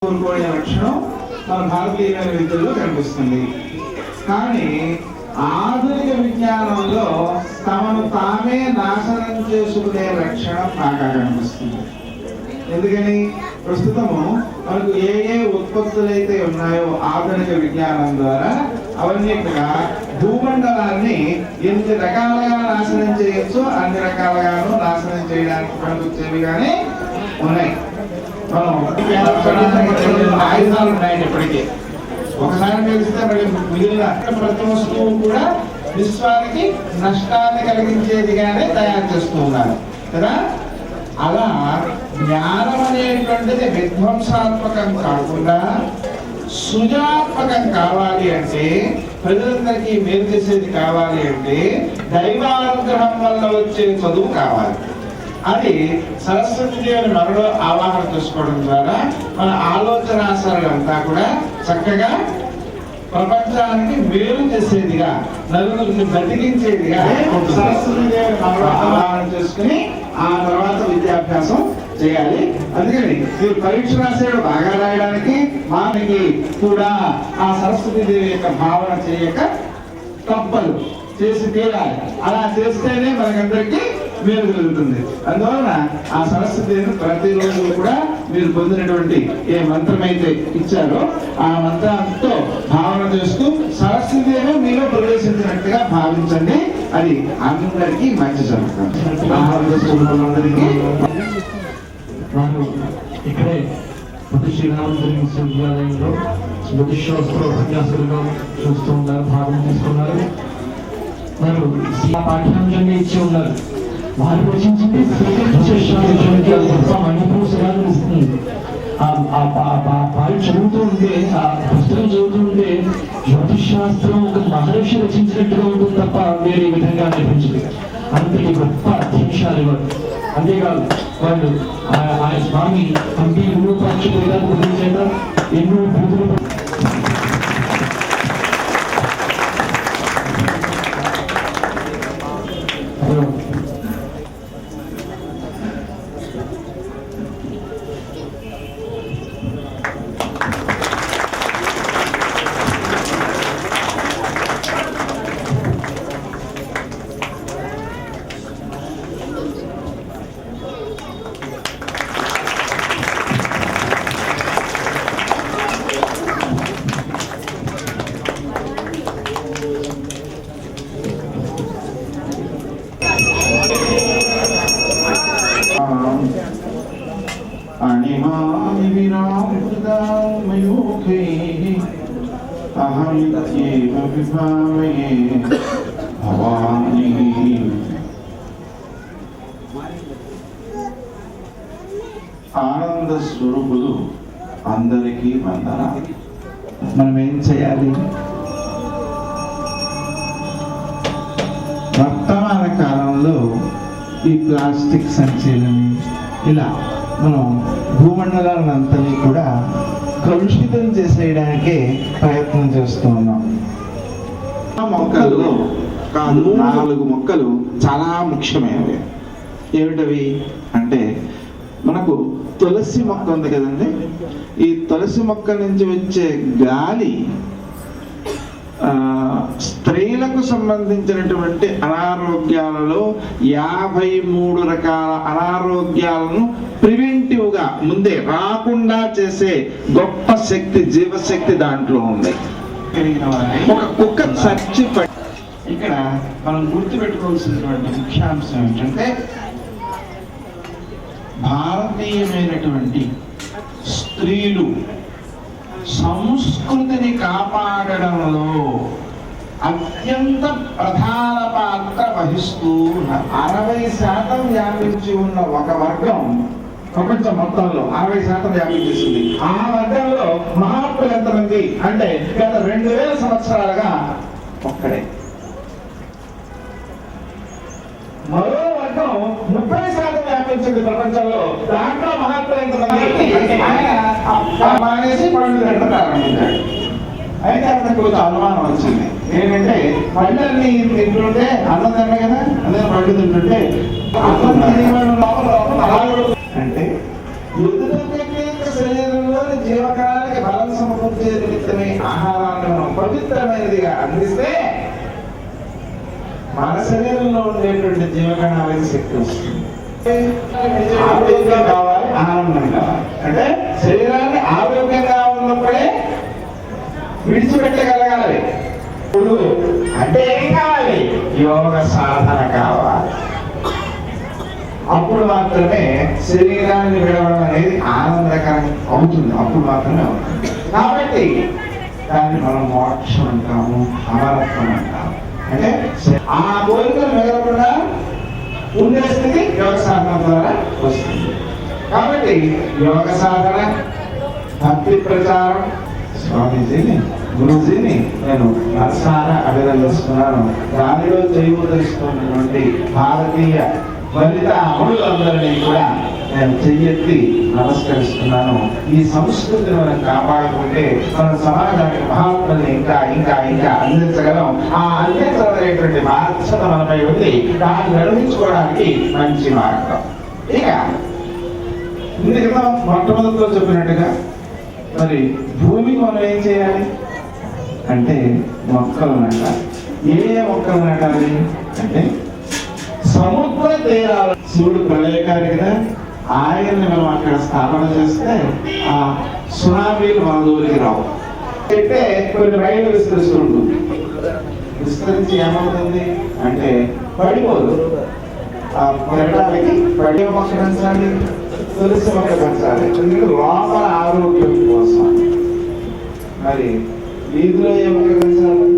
కోరుకోనే లక్షణం మన భారతీయ విద్యలో కనిపిస్తుంది. కానీ ఆధునిక విజ్ఞానంలో తమను తామే నాశనం చేసుకునే లక్షణం బాగా కనిపిస్తుంది. ఎందుకని ప్రస్తుతము మనకు ఏ ఏ ఉత్పత్తులు అయితే ఉన్నాయో ఆధునిక విజ్ఞానం ద్వారా అవన్నీ కూడా భూమండలాన్ని ఎన్ని రకాలుగా నాశనం చేయొచ్చో అన్ని రకాలుగాను నాశనం చేయడానికి పనికొచ్చేవిగానే ఉన్నాయి. మనం ఆయుధాలు ఉన్నాయండి ఇప్పటికీ. ఒకసారి తెలిస్తే మరి మిగిలిన ప్రతి వస్తువు కూడా విశ్వానికి నష్టాన్ని కలిగించేదిగానే తయారు చేస్తూ ఉన్నారు కదా. అలా జ్ఞానం అనేటువంటిది విధ్వంసాత్మకం కాకుండా సృజనాత్మకం కావాలి అంటే, ప్రజలందరికీ మేలు చేసేది కావాలి అంటే దైవానుగ్రహం వల్ల వచ్చే చదువు కావాలి. అది సరస్వతీదేవిని మనలో ఆవాహన చేసుకోవడం ద్వారా మన ఆలోచనాసరలంతా కూడా చక్కగా ప్రపంచానికి మేలు చేసేదిగా, నలుగురిని బతికించేదిగా సరస్వతీదేవిని మనలో ఆవాహన చేసుకుని ఆ తర్వాత విద్యాభ్యాసం చేయాలి. అందుకని మీరు పరీక్ష రాసేవాడు బాగా రాయడానికి మనకి కూడా ఆ సరస్వతీదేవి యొక్క భావన చేయక తప్పదు, చేసి తీరాలి. అలా చేస్తేనే మనకందరికీ మేలు కలుగుతుంది. అందువలన ఆ సరస్వతిని ప్రతిరోజు కూడా మీరు పొందినటువంటి ఏ మంత్రం అయితే ఇచ్చారో ఆ మంత్రంతో భావన చేస్తూ సరస్వతిని మీలో ప్రవేశించినట్టుగా భావించండి. అది అందరికీ మంచి జరుగుతుంది. ఆహారందరికీ వారు ఇక్కడే పొట్టి శ్రీరామచంద్ర విశ్వవిద్యాలయంలో జ్యోతిషాస్త్ర ఉపన్యాసులుగా చూస్తూ ఉన్నారు, భాగం తీసుకున్నారు. వారు పాఠ్యాంశాన్ని ఇచ్చి ఉన్నారు. వారు రచించింది మణిపూసరాలు ఇస్తుంది. వాళ్ళు చదువుతూ ఉంటే, ఆ పుస్తకం చదువుతూ ఉంటే జ్యోతిషాస్త్రం ఒక మహర్షి రచించినట్టుగా ఉంటుంది తప్ప వేరే విధంగా అనిపించింది. అంతటి గొప్ప అధ్యక్షాలు ఇవ్వరు. అంతేకాదు వాళ్ళు ఆయన స్వామి అంతే ఎన్నో పక్షులు చేత ఎన్నో పూజలు ఆనంద స్వరూపులు అందరికీ వందన. మనం ఏం చేయాలి? వర్తమాన కాలంలో ఈ ప్లాస్టిక్ సంచీలని ఇలా మనం భూమండలాలంతని కూడా కలుషితం చేసేయడానికే ప్రయత్నం చేస్తూ ఉన్నాం. మొక్కల్లో 4 మొక్కలు చాలా ముఖ్యమైనవి. ఏమిటవి అంటే, మనకు తులసి మొక్క ఉంది కదండి. ఈ తులసి మొక్క నుంచి వచ్చే గాలి స్త్రీలకు సంబంధించినటువంటి అనారోగ్యాలలో 53 రకాల అనారోగ్యాలను ప్రివెంటివ్ గా ముందే రాకుండా చేసే గొప్ప శక్తి, జీవశక్తి దాంట్లో ఉంది. ఒక కుక్క చచ్చి ఇక్కడ మనం గుర్తుపెట్టుకోవాల్సినటువంటి ముఖ్యాంశం ఏంటంటే, భారతీయమైనటువంటి స్త్రీలు సంస్కృతిని కాపాడడంలో అత్యంత ప్రధాన పాత్ర వహిస్తూ 60% వ్యాపించి ఉన్న ఒక వర్గం ప్రపంచం మొత్తంలో 60% వ్యాపించేసింది. ఆ వర్గంలో మహాత్ములు ఎంతమంది అంటే గత 2000 సంవత్సరాలుగా ఒక్కడే. మరో వర్గం 30% వ్యాపించింది ప్రపంచంలో. దాంట్లో మహాత్ములు ఎంతమంది మానేసి పళ్ళు తినడం ప్రారంభించాడు. అయితే అతనికి కొంచెం అనుమానం వచ్చింది. ఏంటంటే పళ్ళన్నీ తింటుంటే అన్నం తిన్న కదా, అదే పళ్ళు తింటుంటే అన్నం తినేవాడు అంటే శరీరంలోని జీవక వస్తువుని ఆహారాన్ని మనం పవిత్రమైనదిగా అందిస్తే మన శరీరంలో ఉండేటువంటి జీవకణాలకి శక్తి వస్తుంది. ఆరోగ్యం కావాలి, ఆనందం కావాలి. అంటే శరీరాన్ని ఆరోగ్యంగా ఉన్నప్పుడే విడిచిపెట్టగలగాలి. ఇప్పుడు అంటే ఏం కావాలి? యోగ సాధన కావాలి. అప్పుడు మాత్రమే శరీరాన్ని విడవడం అనేది ఆనందకరం అవుతుంది. అప్పుడు మాత్రమే అవుతుంది. కాబట్టి దాన్ని మనం మోక్షం అంటాము, అమరత్వం అంటాము. అంటే ఆ కోరికలు మిగలకుండా ఉండే స్థితి యోగ సాధన ద్వారా వస్తుంది. కాబట్టి యోగ సాధన, భక్తి ప్రచారం, స్వామీజీని గురుజీని నేను మనసారా అభినందిస్తున్నాను. దానిలో చేయూతనిస్తున్నటువంటి భారతీయ ఫలిత అమరులందరినీ కూడా నేను చెయ్యెత్తి నమస్కరిస్తున్నాను. ఈ సంస్కృతిని మనం కాపాడుకుంటే మన సమాజానికి మహాత్ముల్ని ఇంకా ఇంకా ఇంకా అందించగలం. ఆ అందించగలిగేటువంటి బాధ్యత మనపై ఉంది. దాన్ని నిర్వహించుకోవడానికి మంచి మార్గం. ఇక ఇందుకు మొట్టమొదటిలో చెప్పినట్టుగా మరి భూమికి మనం ఏం చేయాలి అంటే మొక్కలు నాటాలి. ఏ మొక్కలు నాటాలి అంటే సముద్ర తీరాలు. శివుడు ప్రళయకారి కదా, ఆయన్ని మనం అక్కడ స్థాపన చేస్తే ఆ సునామీలు మన దూరికి రావు. అయితే కొన్ని రైలు విస్తరిస్తుంటుంది. విస్తరించి ఏమవుతుంది అంటే పడిపోదు. ఆ పెరగడానికి పడి మొక్క పెంచాలి, తులసి మొక్క పెంచాలి. ఎందుకంటే లోపల ఆరోగ్యం కోసం. మరి వీధిలో ఏ మొక్క పెంచాలి?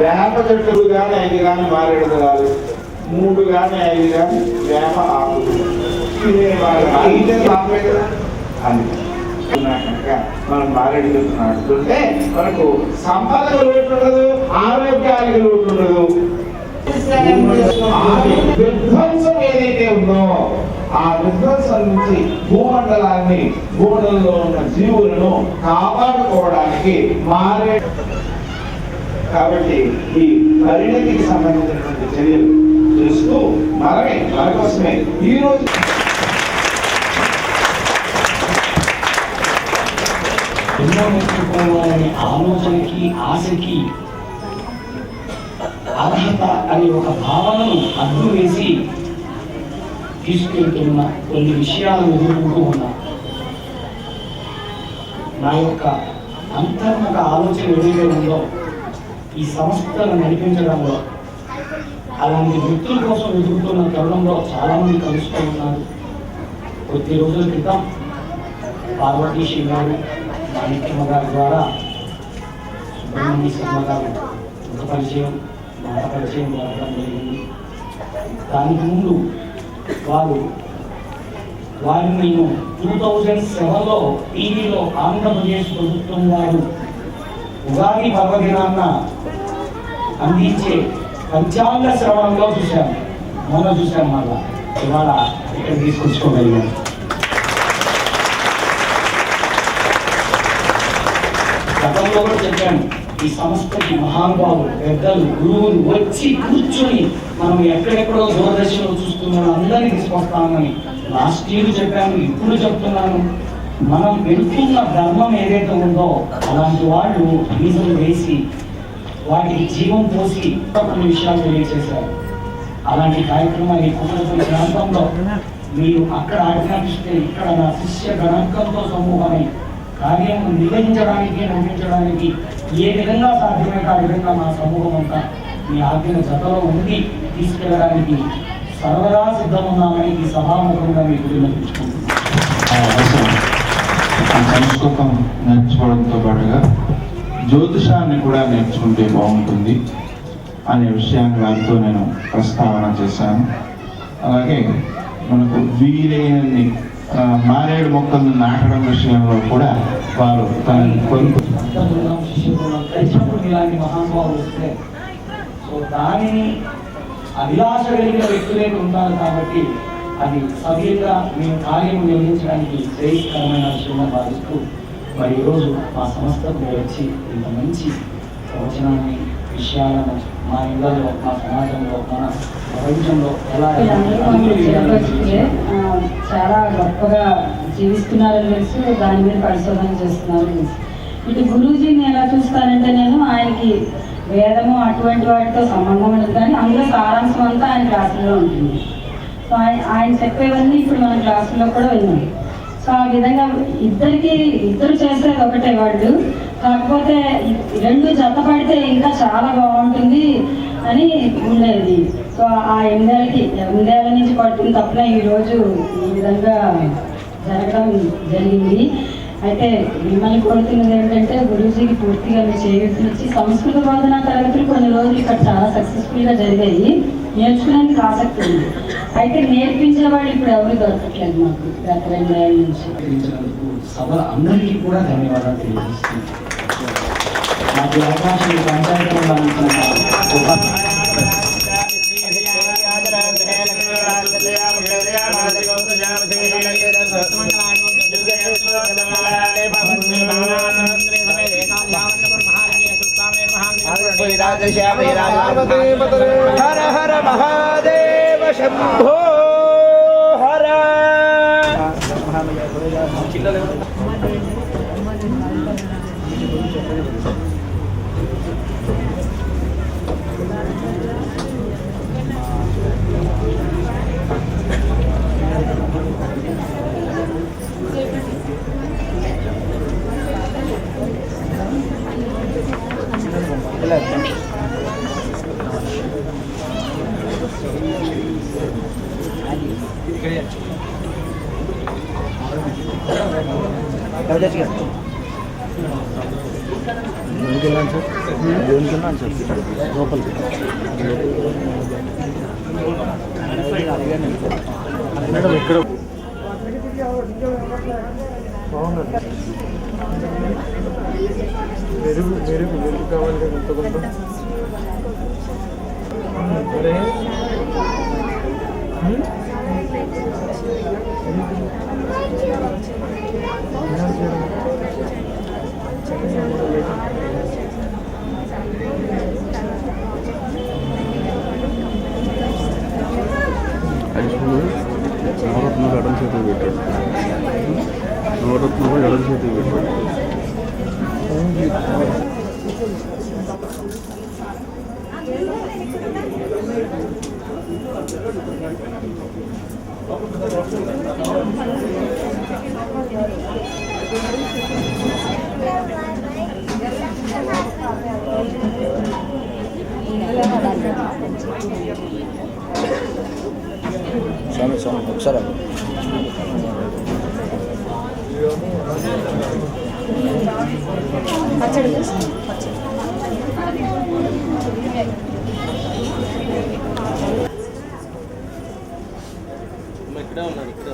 వేప చెట్టులు కానీ 5 కానీ మారేడు దళాలు, 3 కానీ 5 కానీ వేప ఆకులు తినేవాళ్ళు లాభమే కదా. అది కనుక మనం మారేడు చెట్టు నాటుతుంటే మనకు సంపదకు లోటు ఉండదు, ఆరోగ్యానికి లోటు ఉండదు. విధ్వంసం ఏదైతే ఉందో ఆ విధ్వంసం నుంచి భూమండలంలో ఉన్న జీవులను కాపాడుకోవడానికి మారే. కాబట్టి ఈ పరిణతికి సంబంధించినటువంటి చర్యలు చేస్తూ మన కోసమే ఈరోజు ఎన్నో నేర్చుకోవాలనే ఆలోచనకి, ఆశకి అర్హత అనే ఒక భావనను అడ్డు వేసి తీసుకెళ్తున్న కొన్ని విషయాలను ఎదుర్కొంటూ ఉన్నా. నా యొక్క అంతర్ముఖ ఆలోచన ఏదైతే ఉందో ఈ సంస్థను నడిపించడంలో అలాంటి వ్యక్తుల కోసం ఎదుగుతున్న తరుణంలో చాలామంది కలుస్తూ ఉన్నారు. కొద్ది రోజుల క్రితం పార్వతీ శ్రీ గారు, మాణిక్యమ్మ గారి ద్వారా సుబ్రహ్మణ్య శర్మ గారు ఒక పరిచయం, మాట పరిచయం జరగడం జరిగింది. దానికి ముందు వారిని నేను 2007లో టీవీలో ఆంధ్రప్రదేశ్ ప్రభుత్వం వారు ఉగాది పర్వదినాన్న అందించే పంచాంగ శ్రవణంలో చూశాను. మొన్న చూశాను, మళ్ళా ఇవాళ ఇక్కడ తీసుకొచ్చుకోగలిగాను. గతంలో కూడా చెప్పాను, ఈ సంస్థకి మహానుభావులు, పెద్దలు, గురువులు వచ్చి కూర్చొని మనం ఎక్కడెక్కడో దూరదర్శనంలో చూస్తున్నాను అందరినీ తీసుకొస్తామని లాస్ట్ ఇయర్ చెప్పాను, ఇప్పుడు చెప్తున్నాను. మనం వెళ్తున్న ధర్మం ఏదైతే ఉందో అలాంటి వాళ్ళు బీజం వేసి వాటికి జీవం పోసి కొన్ని విషయాలు తెలియజేశారు. అలాంటి కార్యక్రమాలు ఈ కుటుంబ ప్రాంతంలో మీరు అక్కడ ఆజ్ఞాపిస్తే ఇక్కడ నా శిష్య గణాంకంతో సమూహమై కార్యం నిర్వహించడానికి, నడిపించడానికి ఏ విధంగా సాధ్యమైతే ఆ విధంగా మా సమూహం అంతా మీ ఆజ్ఞ జతలో ఉండి తీసుకెళ్ళడానికి సర్వదా సిద్ధమున్నామని ఈ సభాముఖంగా మీకు విన్నపించుకుంటున్నాను. సంస్కృతం నేర్చుకోవడంతో పాటుగా జ్యోతిషాన్ని కూడా నేర్చుకుంటే బాగుంటుంది అనే విషయాన్ని వారితో నేను ప్రస్తావన చేశాను. అలాగే మనకు వీలైనన్ని మారేడు మొక్కలను నాటడం విషయంలో కూడా వారు తన ఇలాంటి మహానుభావులు వస్తే సో దానిని అభిలాష కలిగిన వ్యక్తులే ఉంటారు. కాబట్టి అది సవ్యంగా మేము కార్యం నిర్వహించడానికి శ్రేయస్కరమైన విషయంగా భావిస్తూ మరి ఈరోజు మా సంస్థకు వచ్చి ఇంత మంచి ప్రవచనాన్ని, విషయాలను మా ఇళ్లలో, మా సమాజంలో, మన ప్రపంచంలో ఎలా చాలా గొప్పగా జీవిస్తున్నారని తెలుసు, దాని మీద పరిశోధన చేస్తున్నారని తెలుసు. ఇటు గురూజీని ఎలా చూస్తానంటే నేను ఆయనకి వేదము అటువంటి వాటితో సంబంధం ఉండదు, కానీ అందులో సారాంశం అంతా ఆయన క్లాసుల్లో ఉంటుంది. సో ఆయన చెప్పేవన్నీ ఇప్పుడు మన క్లాసుల్లో కూడా విన్నాం. సో ఆ విధంగా ఇద్దరు చేసేది ఒకటే వాళ్ళు, కాకపోతే రెండు జతపడితే ఇంకా చాలా బాగుంటుంది అని ఉండేది. సో ఆ 8 ఏళ్ళ నుంచి పడుతుంది తప్పన ఈరోజు ఈ విధంగా జరగడం జరిగింది. అయితే మిమ్మల్ని కోరుతున్నది ఏంటంటే గురూజీకి పూర్తిగా మీ చేయూతనిచ్చి సంస్కృత బోధనా తరగతులు కొన్ని రోజులు ఇక్కడ చాలా సక్సెస్ఫుల్గా జరిగాయి. నేర్చుకునేందుకు ఆసక్తి ఉంది. అయితే నేర్పించే వాళ్ళు ఇప్పుడు ఎవరు దొరకట్లేదు మాకు గత 2 ఏళ్ళ నుంచి. సభ అందరికీ కూడా ధన్యవాదాలు తెలియజేస్తుంది. నాకు అవకాశం పంచాయతీ హర హర మహాదేవ శంభో హర. లోపలికి మేడం ఇక్కడ మెరుగు కావాలి కదా ఎంత కొంత. నవరత్నాలు ఎడం చేతికి పెట్టాడు. నవరత్నాలు ఎడం చేతికి పెట్టాడు. స్వామి ఒకసారి పచ్చడి ఇక్కడే ఉన్నాడు. ఇక్కడే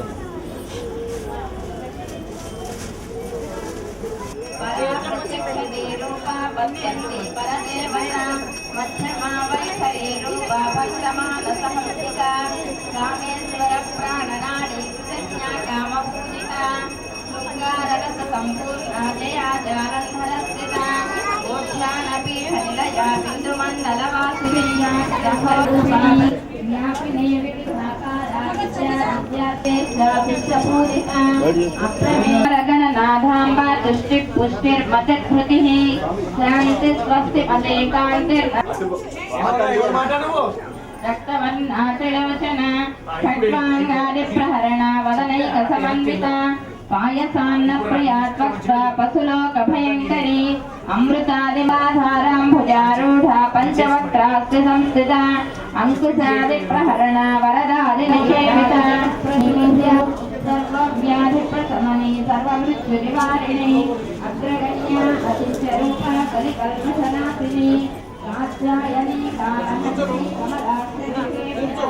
गणनाथाम्बा तुष्टि पुष्टिर्मतकृतिः शान्ति स्वस्ति अलेकान्तिर् रक्तवर्णातिलोचना खड्वाङ्गादिप्रहरणा वदनैकसमन्विता पायसान्न प्रिया त्वक्ता पशुलोकभयङ्करी अमृतादिबाधाराम्भुजारूढा पञ्चवक्त्रास्ति संस्थिता अंकुशादिप्रहरणा वरदादिनिषेविता सर्वव्याधिप्रशमनी सर्वमृत्युनिवारिणी अग्रगण्या अतिशरूपा कलिकल्मषनाशिनी कात्यायनी कालहस्ती कमलाक्षरिकेविता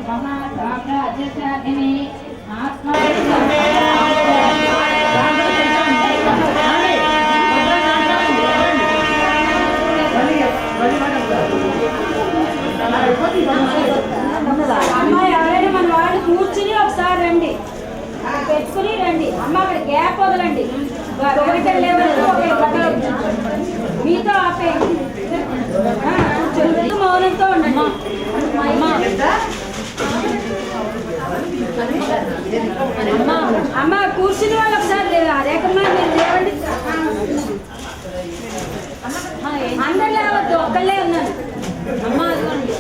महासाम्राज्यशालिनी आत्मा వదలండి. కోరికలు లేవని మీతో ఆపేయండి. మౌనంతో ఉండండి. అమ్మ కూర్చుని వాళ్ళు ఒకసారి రేఖమ్మా మీరు లేవండి. అందరు లేవద్దు, ఒక్కళ్ళే ఉన్నారు. అమ్మ అదిగోండి.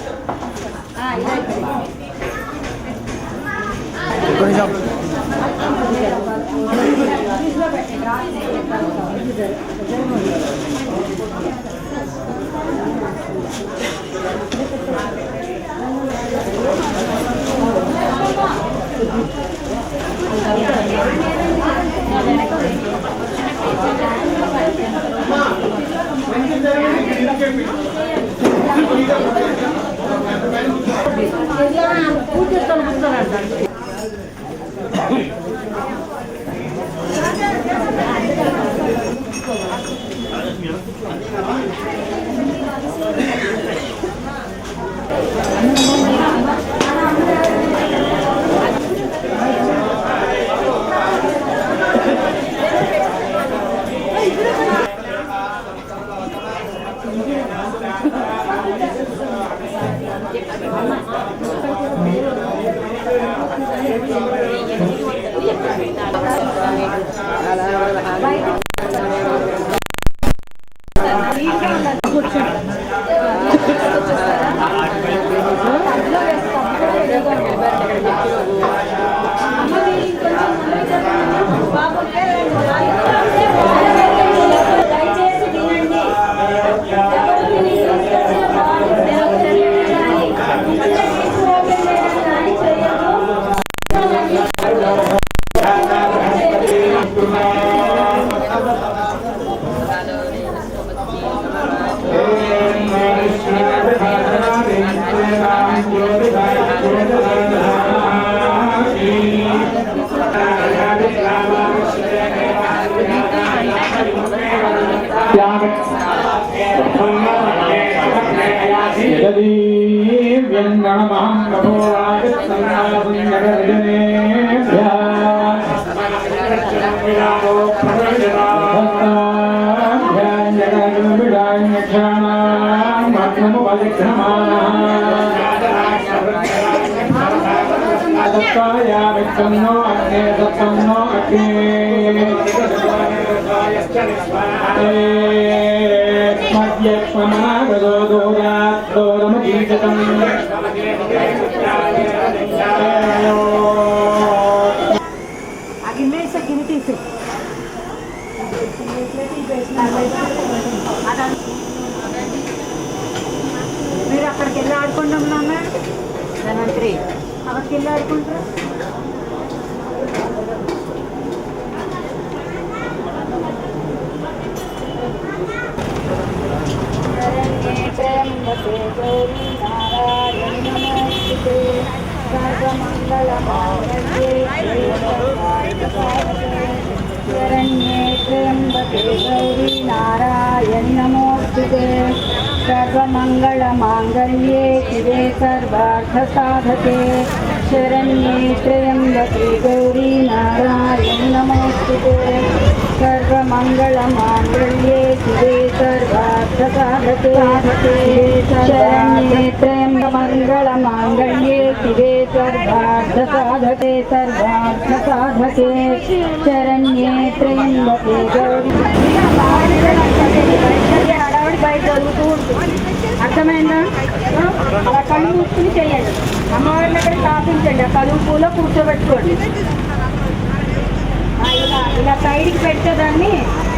మీరు అక్కడికి వెళ్ళి ఆడుకుంటాం నాన్న ధనంత్రి అక్కడికి వెళ్ళి ఆడుకుంటారా शरण्ये त्र्यम्बके गौरी नारायणि नमोस्तुते सर्वमङ्गलमाङ्गल्ये शिवे सर्वार्थसाधके शरण्ये त्र्यम्बके गौरी नारायणि नमोस्तुते सर्वमङ्गलमाङ्गल्ये शिवे सर्वार्थसाधके शरण्ये त्र्यम्बकमङ्गलमाङ्गल्ये शिवे सर्वार्थसाधके सर्वार्थसाधके शरण्ये त्र्यम्बके गौरी హడావిడి బయట జరుగుతూ ఉంటుంది. అర్థమైందా? అలా కళ్ళు మూసుకుని చేయండి. అమ్మవారిని అక్కడ స్థాపించండి. ఆ కలువు పూలో కూర్చోబెట్టుకోండి. ఇలా సైడ్కి పెడితే దాన్ని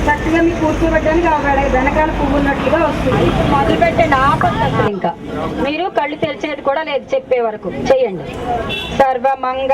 చక్కగా మీకు కూర్చోబెట్టడానికి వెనకాల పువ్వు ఉన్నట్లుగా వస్తుంది. మొదలు పెట్టండి, ఆపొద్దు. ఇంకా మీరు కళ్ళు తెరిచేది కూడా లేదు చెప్పే వరకు చేయండి. సర్వమంగళ